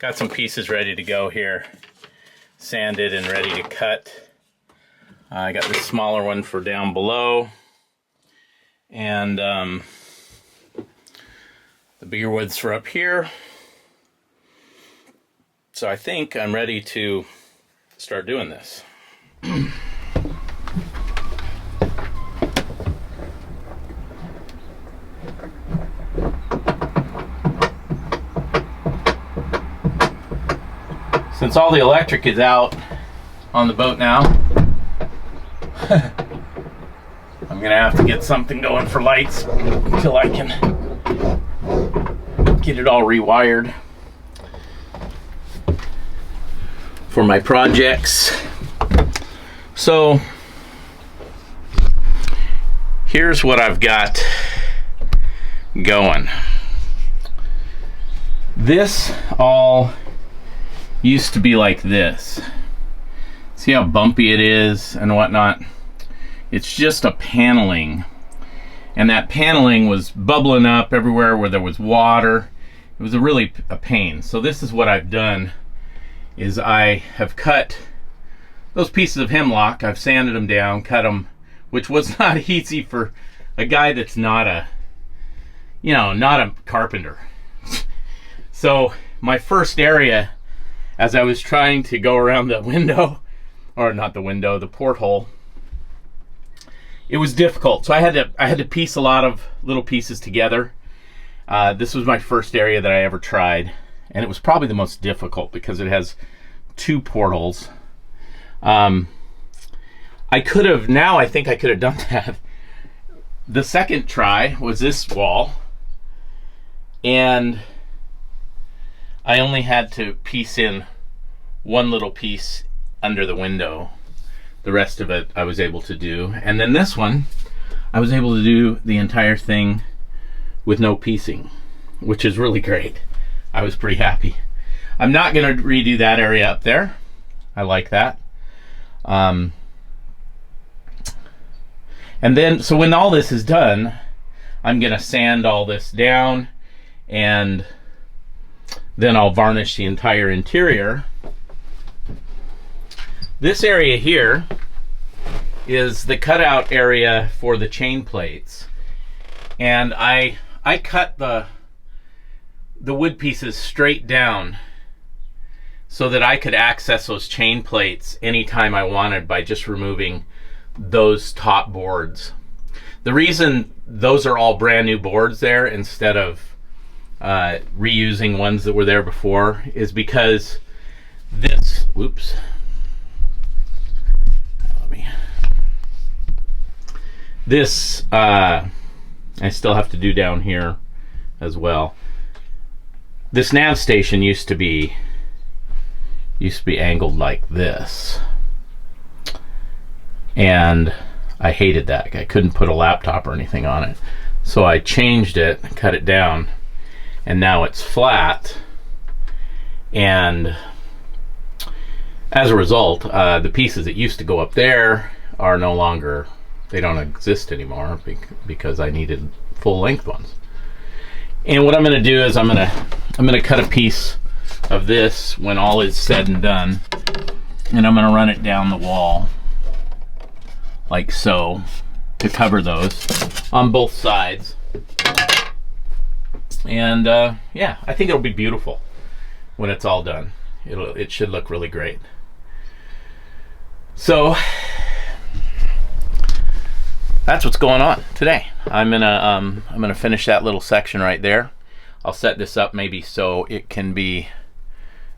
Got some pieces ready to go here, sanded and ready to cut. I got this smaller one for down below, and the bigger woods for up here. So I think I'm ready to start doing this. Since all the electric is out on the boat now, I'm gonna have to get something going for lights until I can get it all rewired for my projects. So here's what I've got going. This all used to be like this. See how bumpy it is and whatnot? It's just a paneling, and that paneling was bubbling up everywhere where there was water. It was really a pain. So this is what I've done, is I have cut those pieces of hemlock. I've sanded them down, cut them, which was not easy for a guy that's not a, not a carpenter. So my first area, as I was trying to go around the window, or not the window, the porthole, it was difficult. So I had to piece a lot of little pieces together. This was my first area that I ever tried, and it was probably the most difficult because it has two portholes. I think I could have done that. The second try was this wall, and I only had to piece in one little piece under the window. The rest of it I was able to do. And then this one, I was able to do the entire thing with no piecing, which is really great. I was pretty happy. I'm not gonna redo that area up there. I like that. And then, so when all this is done, I'm gonna sand all this down, and then I'll varnish the entire interior. This area here is the cutout area for the chain plates, and I cut the wood pieces straight down so that I could access those chain plates anytime I wanted by just removing those top boards. The reason those are all brand new boards there instead of reusing ones that were there before is because this, I still have to do down here as well. This nav station used to be angled like this, and I hated that. I couldn't put a laptop or anything on it, so I changed it, cut it down, and now it's flat. And as a result, the pieces that used to go up there are no longer, they don't exist anymore because I needed full length ones. And what I'm going to do is I'm going to cut a piece of this when all is said and done, and I'm going to run it down the wall like so to cover those on both sides. And yeah, I think it'll be beautiful when it's all done. It should look really great. So that's what's going on today. I'm gonna finish that little section right there. I'll set this up maybe so it can be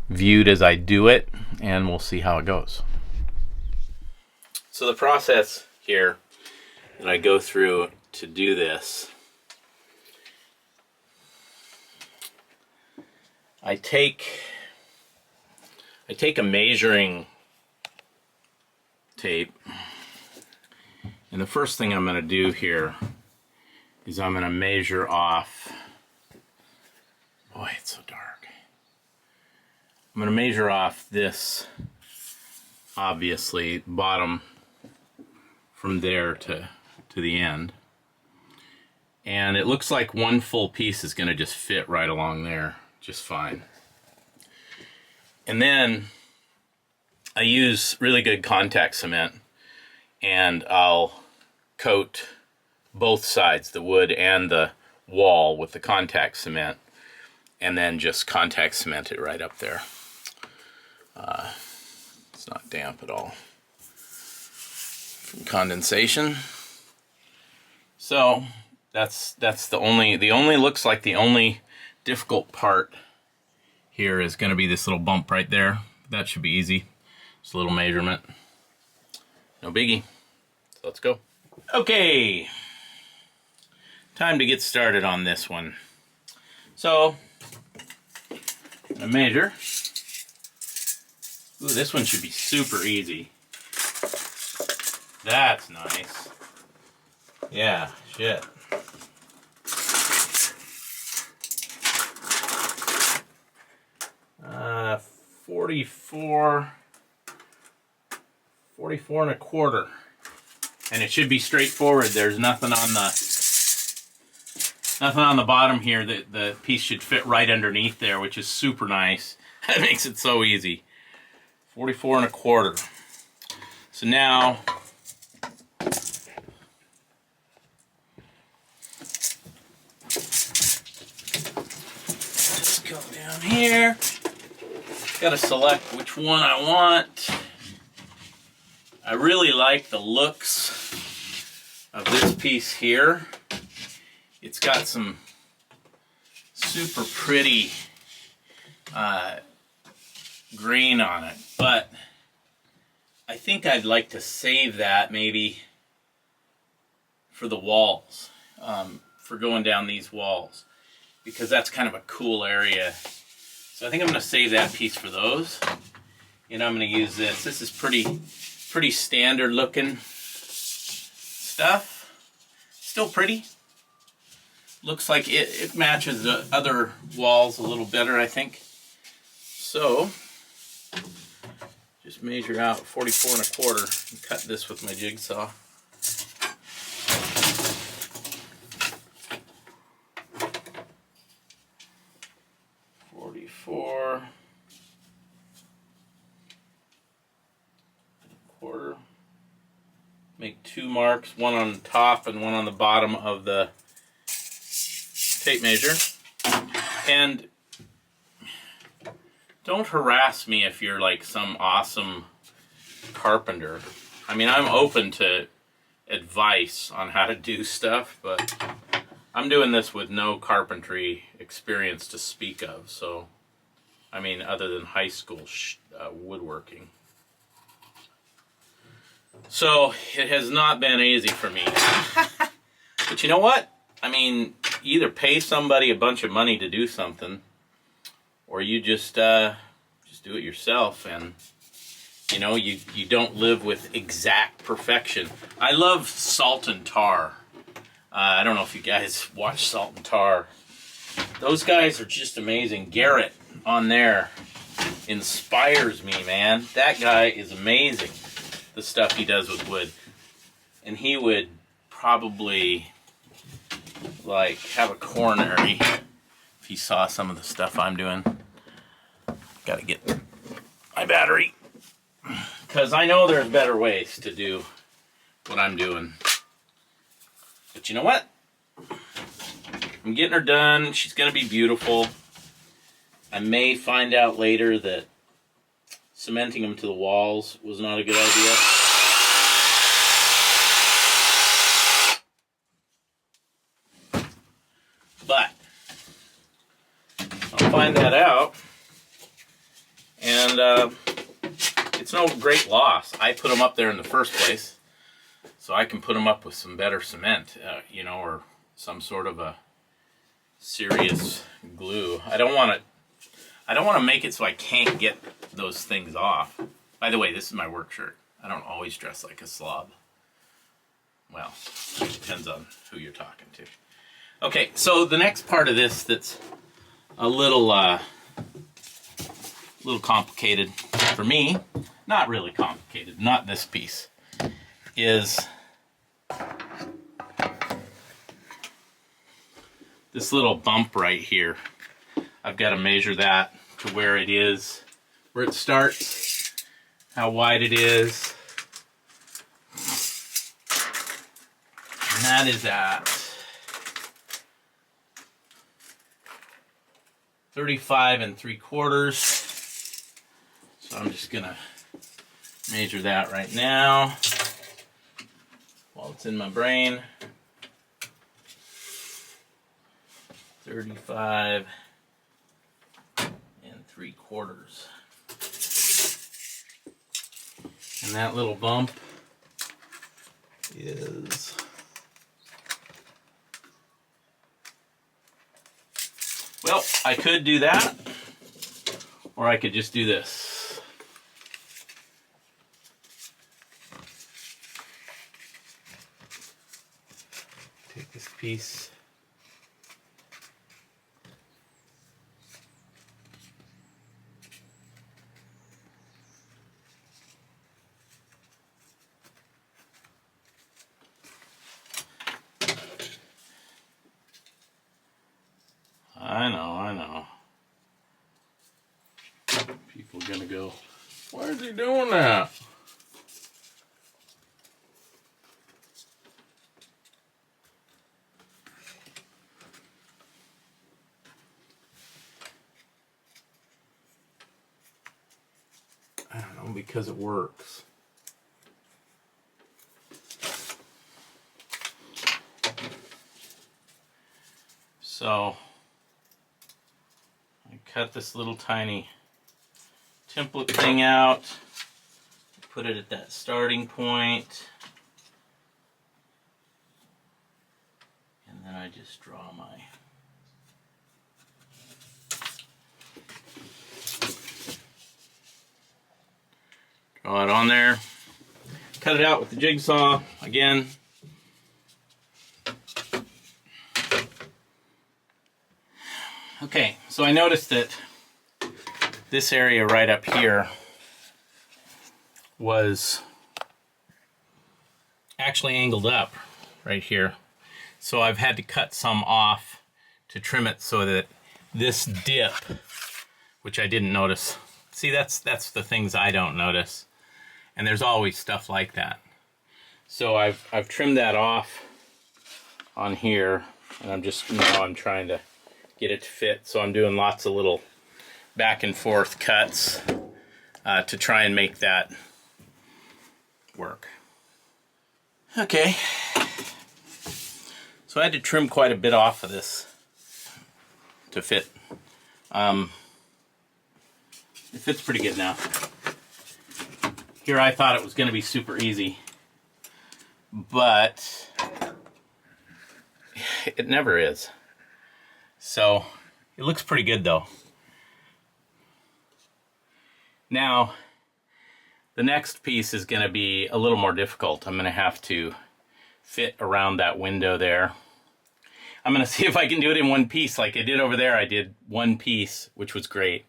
viewed as I do it, and we'll see how it goes. So the process here that I go through to do this, I take a measuring tape, and the first thing I'm going to do here is I'm going to measure off, boy, it's so dark. I'm going to measure off this, obviously, bottom from there to the end. And it looks like one full piece is going to just fit right along there just fine. And then I use really good contact cement, and I'll coat both sides, the wood and the wall, with the contact cement, and then just contact cement it right up there. It's not damp at all from condensation. So that's the only looks like the only difficult part here is going to be this little bump right there. That should be easy. Just a little measurement. No biggie. So let's go. Okay. Time to get started on this one. So I'm gonna measure. Ooh, this one should be super easy. That's nice. Yeah, shit. 44 and a quarter. And it should be straightforward. There's nothing on the bottom here. The piece should fit right underneath there, which is super nice. That makes it so easy. 44 and a quarter. So now let's go down here. Gotta select which one I want. I really like the looks of this piece here. It's got some super pretty green on it, but I think I'd like to save that maybe for the walls, for going down these walls, because that's kind of a cool area. So I think I'm going to save that piece for those, and I'm going to use this. This is pretty standard looking stuff. Still pretty. Looks like it matches the other walls a little better, I think. So just measure out 44 and a quarter and cut this with my jigsaw. Quarter. Make two marks, one on top and one on the bottom of the tape measure. And don't harass me if you're like some awesome carpenter. I mean, I'm open to advice on how to do stuff, but I'm doing this with no carpentry experience to speak of. So, I mean, other than high school woodworking. So it has not been easy for me. But you know what? I mean, either pay somebody a bunch of money to do something, or you just do it yourself, and you know, you don't live with exact perfection. I love Salt and Tar. I don't know if you guys watch Salt and Tar. Those guys are just amazing. Garrett on there inspires me, man. That guy is amazing. The stuff he does with wood. And he would probably like have a coronary if he saw some of the stuff I'm doing. Gotta get my battery, because I know there's better ways to do what I'm doing. But you know what? I'm getting her done. She's gonna be beautiful. I may find out later that cementing them to the walls was not a good idea. But I'll find that out. And it's no great loss. I put them up there in the first place, so I can put them up with some better cement, you know, or some sort of a serious glue. I don't want to make it so I can't get those things off. By the way, this is my work shirt. I don't always dress like a slob. Well, it depends on who you're talking to. Okay, so the next part of this that's a little complicated for me, not really complicated, not this piece, is this little bump right here. I've got to measure that to where it is where it starts, how wide it is. And that is at 35 3/4. So I'm just gonna measure that right now while it's in my brain. 35 3/4. And that little bump is, well, I could do that, or I could just do this. Take this piece. I know. People are gonna go, why is he doing that? I don't know, because it works. So I cut this little tiny template thing out, put it at that starting point, and then I just draw my draw it on there, cut it out with the jigsaw again. Okay, so I noticed that this area right up here was actually angled up right here. So I've had to cut some off to trim it so that this dip, which I didn't notice. See, that's the things I don't notice. And there's always stuff like that. So I've trimmed that off on here, and I'm trying to get it to fit. So I'm doing lots of little back and forth cuts to try and make that work. Okay. So I had to trim quite a bit off of this to fit. It fits pretty good now. Here I thought it was going to be super easy, but it never is. So it looks pretty good though. Now, the next piece is going to be a little more difficult. I'm going to have to fit around that window there. I'm going to see if I can do it in one piece like I did over there. I did one piece, which was great.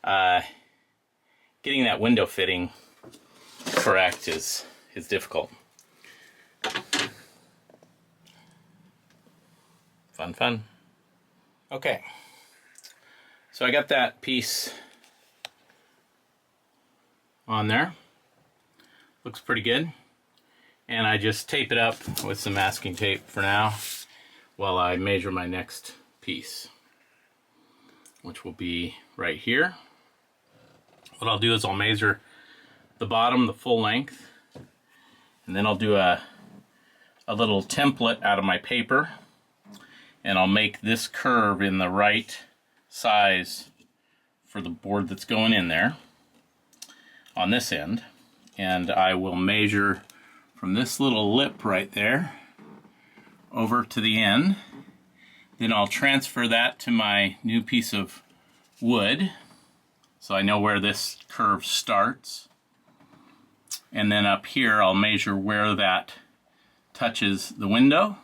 Getting that window fitting correct is difficult. Fun. Okay, so I got that piece on there. Looks pretty good. And I just tape it up with some masking tape for now while I measure my next piece, which will be right here. What I'll do is I'll measure the bottom, the full length, and then I'll do a little template out of my paper, and I'll make this curve in the right size for the board that's going in there on this end. And I will measure from this little lip right there over to the end. Then I'll transfer that to my new piece of wood, so I know where this curve starts. And then up here I'll measure where that touches the window,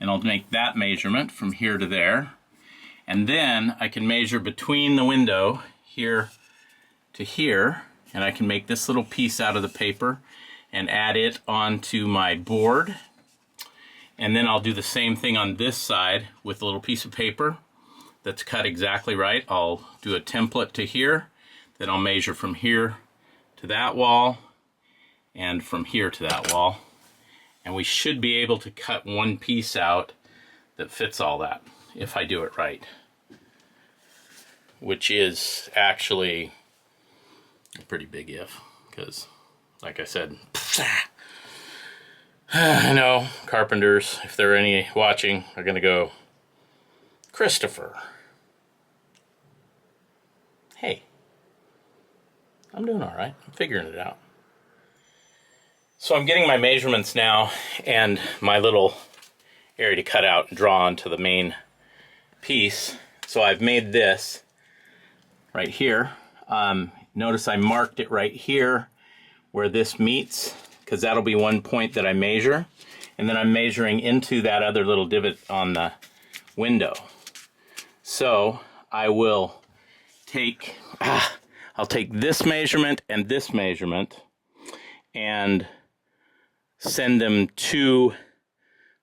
and I'll make that measurement from here to there. And then I can measure between the window here to here, and I can make this little piece out of the paper and add it onto my board. And then I'll do the same thing on this side with a little piece of paper that's cut exactly right. I'll do a template to here, Then I'll measure from here to that wall and from here to that wall. And we should be able to cut one piece out that fits all that, if I do it right. Which is actually a pretty big if, because, like I said, I know carpenters, if there are any watching, are going to go, Christopher, hey, I'm doing all right. I'm figuring it out. So I'm getting my measurements now and my little area to cut out and draw onto the main piece. So I've made this right here. Notice I marked it right here where this meets, because that'll be one point that I measure. And then I'm measuring into that other little divot on the window. So I will take, I'll take this measurement and send them to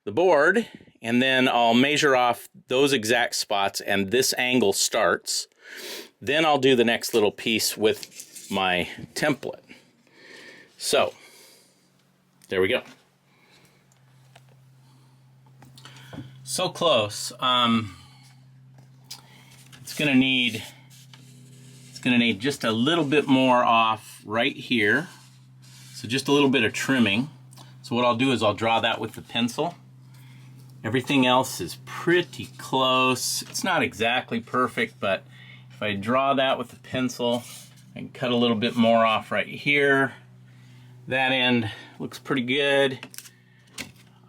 the board, and then I'll measure off those exact spots and this angle starts. Then I'll do the next little piece with my template. So, there we go. So close. It's gonna need just a little bit more off right here. So just a little bit of trimming. So what I'll do is I'll draw that with the pencil. Everything else is pretty close. It's not exactly perfect, but if I draw that with the pencil, I can cut a little bit more off right here. That end looks pretty good.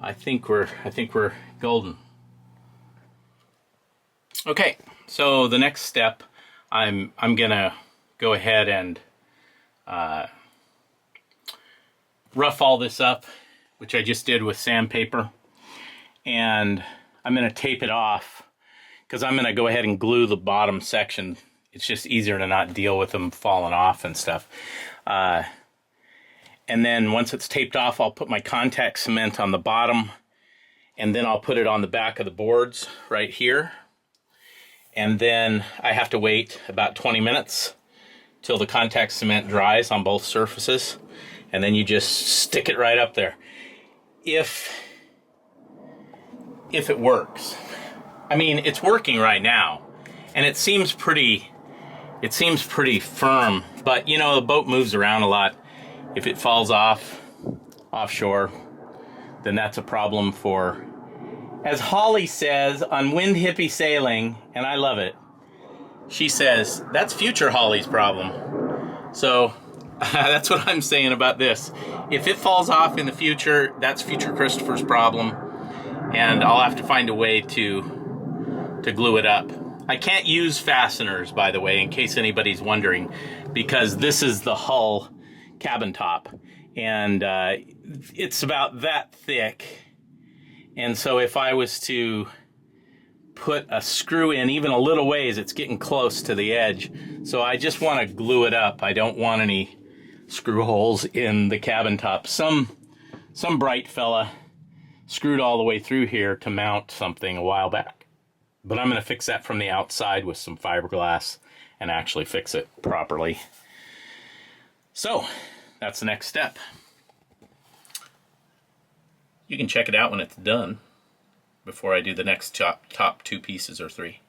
I think we're golden. Okay, so the next step, I'm gonna go ahead and rough all this up, which I just did with sandpaper, and I'm gonna tape it off because I'm gonna go ahead and glue the bottom section. It's just easier to not deal with them falling off and stuff. And then once it's taped off, I'll put my contact cement on the bottom, and then I'll put it on the back of the boards right here. And then I have to wait about 20 minutes till the contact cement dries on both surfaces. And then you just stick it right up there. If it works. I mean, it's working right now. And it seems pretty firm. But, you know, the boat moves around a lot. If it falls off offshore, then that's a problem for, as Holly says on Wind Hippie Sailing, and I love it, she says, that's future Holly's problem. So that's what I'm saying about this. If it falls off in the future, that's future Christopher's problem, and I'll have to find a way to glue it up. I can't use fasteners, by the way, in case anybody's wondering, because this is the hull cabin top, and it's about that thick. And so if I was to put a screw in even a little ways, it's getting close to the edge. So I just want to glue it up. I don't want any screw holes in the cabin top. Some bright fella screwed all the way through here to mount something a while back. But I'm going to fix that from the outside with some fiberglass and actually fix it properly. So that's the next step. You can check it out when it's done before I do the next top two pieces or three.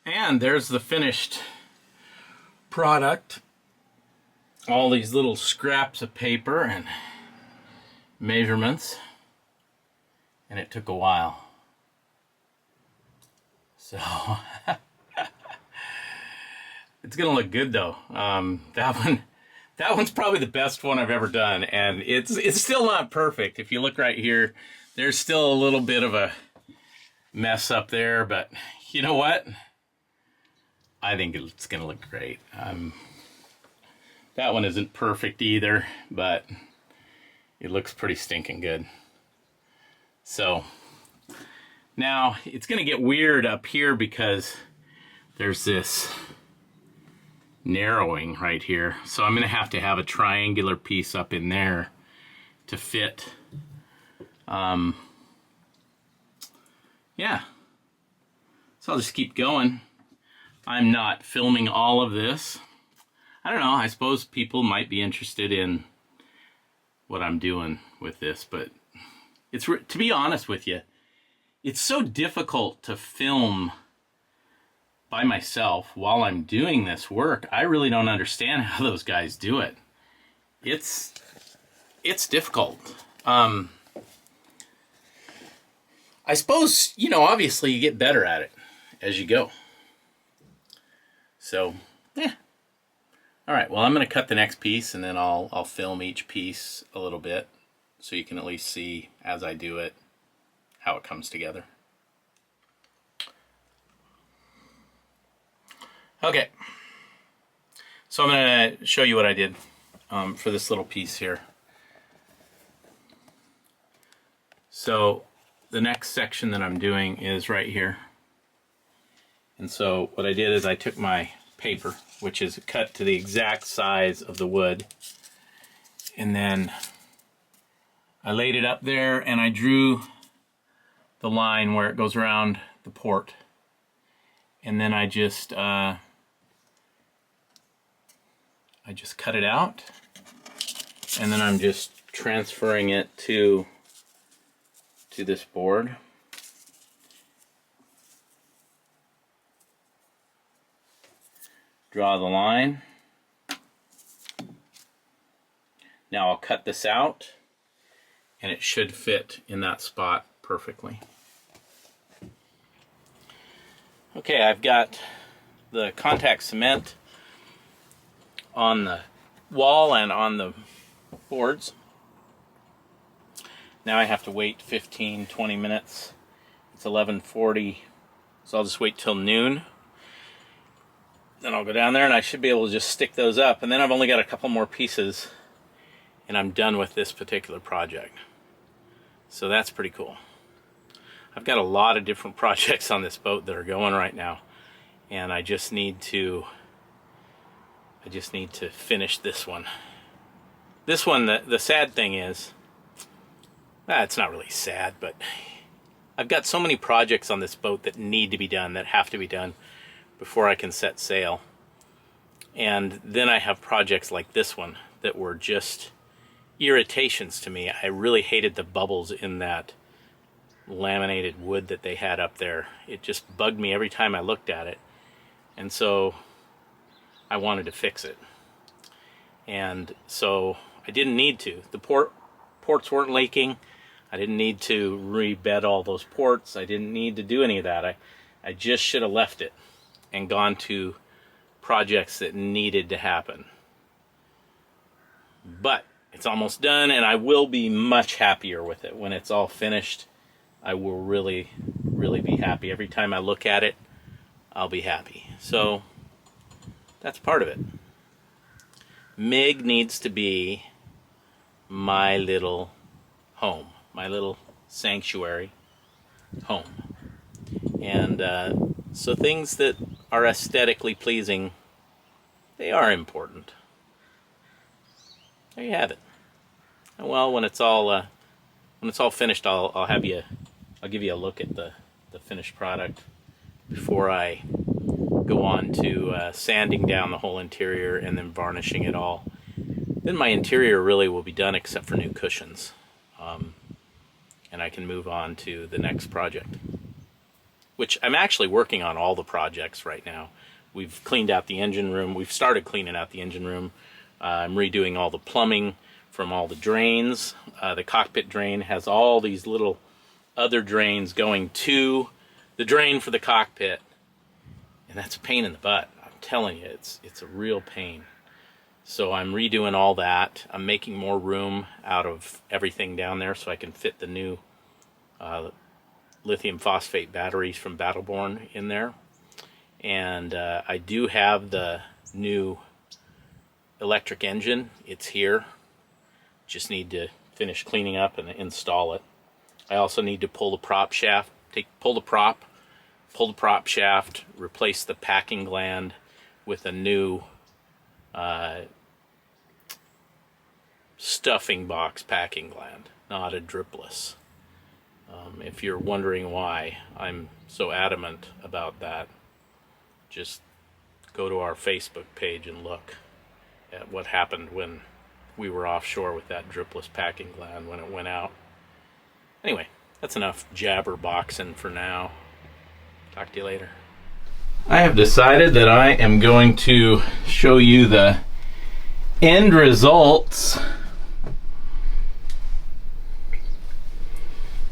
And there's the finished product. All these little scraps of paper and measurements. And it took a while. So it's gonna look good though. That one's probably the best one I've ever done, and it's still not perfect. If you look right here, there's still a little bit of a mess up there, but you know what? I think it's gonna look great. That one isn't perfect either, but it looks pretty stinking good. So now it's gonna get weird up here because there's this narrowing right here, so I'm gonna have to have a triangular piece up in there to fit. Yeah, so I'll just keep going. I'm not filming all of this. I don't know, I suppose people might be interested in what I'm doing with this, but it's, to be honest with you, it's so difficult to film by myself while I'm doing this work. I really don't understand how those guys do it. It's difficult. I suppose, you know, obviously you get better at it as you go. So, yeah. All right, well, I'm going to cut the next piece, and then I'll film each piece a little bit so you can at least see as I do it how it comes together. Okay, so I'm going to show you what I did for this little piece here. So the next section that I'm doing is right here. And so what I did is I took my paper, which is cut to the exact size of the wood, and then I laid it up there and I drew the line where it goes around the port, and then I just cut it out, and then I'm just transferring it to this board. Draw the line. Now I'll cut this out, and it should fit in that spot perfectly. Okay, I've got the contact cement on the wall and on the boards. Now I have to wait 15-20 minutes. It's 11:40, so I'll just wait till noon. Then I'll go down there and I should be able to just stick those up, and then I've only got a couple more pieces and I'm done with this particular project. So that's pretty cool. I've got a lot of different projects on this boat that are going right now, and I just need to finish this one. This one, the sad thing is, it's not really sad, but I've got so many projects on this boat that need to be done, that have to be done before I can set sail. And then I have projects like this one that were just irritations to me. I really hated the bubbles in that laminated wood that they had up there. It just bugged me every time I looked at it. And so I wanted to fix it. And so I didn't need to. The ports weren't leaking. I didn't need to rebed all those ports. I didn't need to do any of that. I just should have left it and gone to projects that needed to happen. But it's almost done, and I will be much happier with it. When it's all finished, I will really, really be happy. Every time I look at it, I'll be happy. So that's part of it. Mig needs to be my little home, my little sanctuary home. And so things that are aesthetically pleasing, they are important. There you have it. And well, when it's all finished, I'll give you a look at the finished product before I go on to sanding down the whole interior and then varnishing it all. Then my interior really will be done except for new cushions, and I can move on to the next project, which I'm actually working on all the projects right now. We've cleaned out the engine room. We've started cleaning out the engine room. I'm redoing all the plumbing from all the drains. The cockpit drain has all these little other drains going to the drain for the cockpit, and that's a pain in the butt. I'm telling you, it's a real pain. So I'm redoing all that. I'm making more room out of everything down there so I can fit the new lithium phosphate batteries from Battleborn in there. And I do have the new electric engine. It's here. Just need to finish cleaning up and install it. I also need to pull the prop shaft, pull the prop shaft, replace the packing gland with a new stuffing box packing gland, not a dripless. If you're wondering why I'm so adamant about that, just go to our Facebook page and look at what happened when we were offshore with that dripless packing gland when it went out. Anyway, that's enough jabber boxing for now. Talk to you later. I have decided that I am going to show you the end results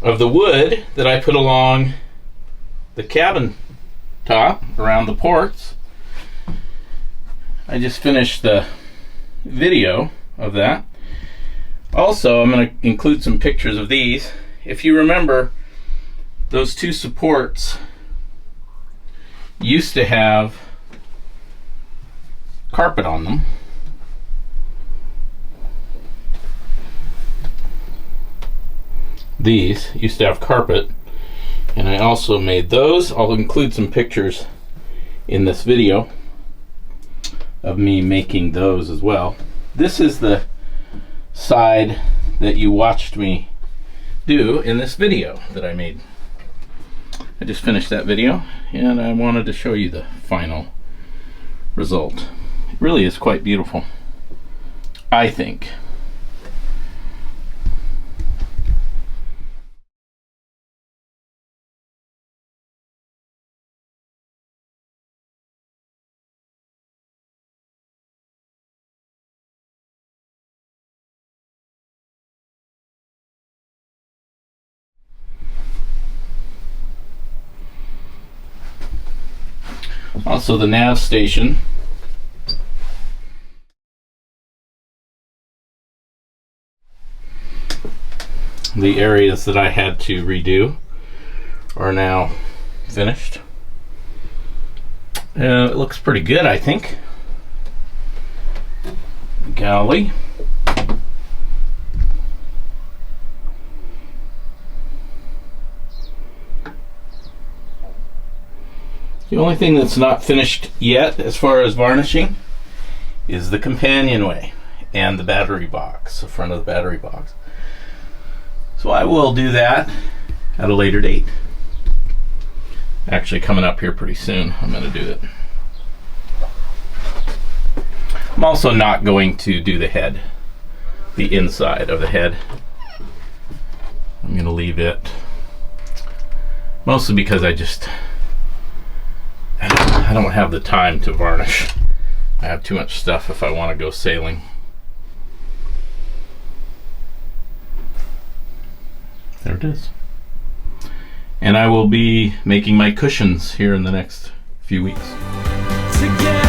of the wood that I put along the cabin top around the ports. I just finished the video of that. Also, I'm going to include some pictures of these. If you remember, those two supports used to have carpet on them. These used to have carpet, and I also made those. I'll include some pictures in this video of me making those as well. This is the side that you watched me do in this video that I made. I just finished that video and I wanted to show you the final result. It really is quite beautiful, I think. Also, the Nav Station. The areas that I had to redo are now finished. It looks pretty good, I think. Golly. The only thing that's not finished yet as far as varnishing is the companionway and the battery box, the front of the battery box. So I will do that at a later date. Actually coming up here pretty soon, I'm going to do it. I'm also not going to do the head, the inside of the head. I'm going to leave it, mostly because I don't have the time to varnish. I have too much stuff if I want to go sailing. There it is. And I will be making my cushions here in the next few weeks. Together.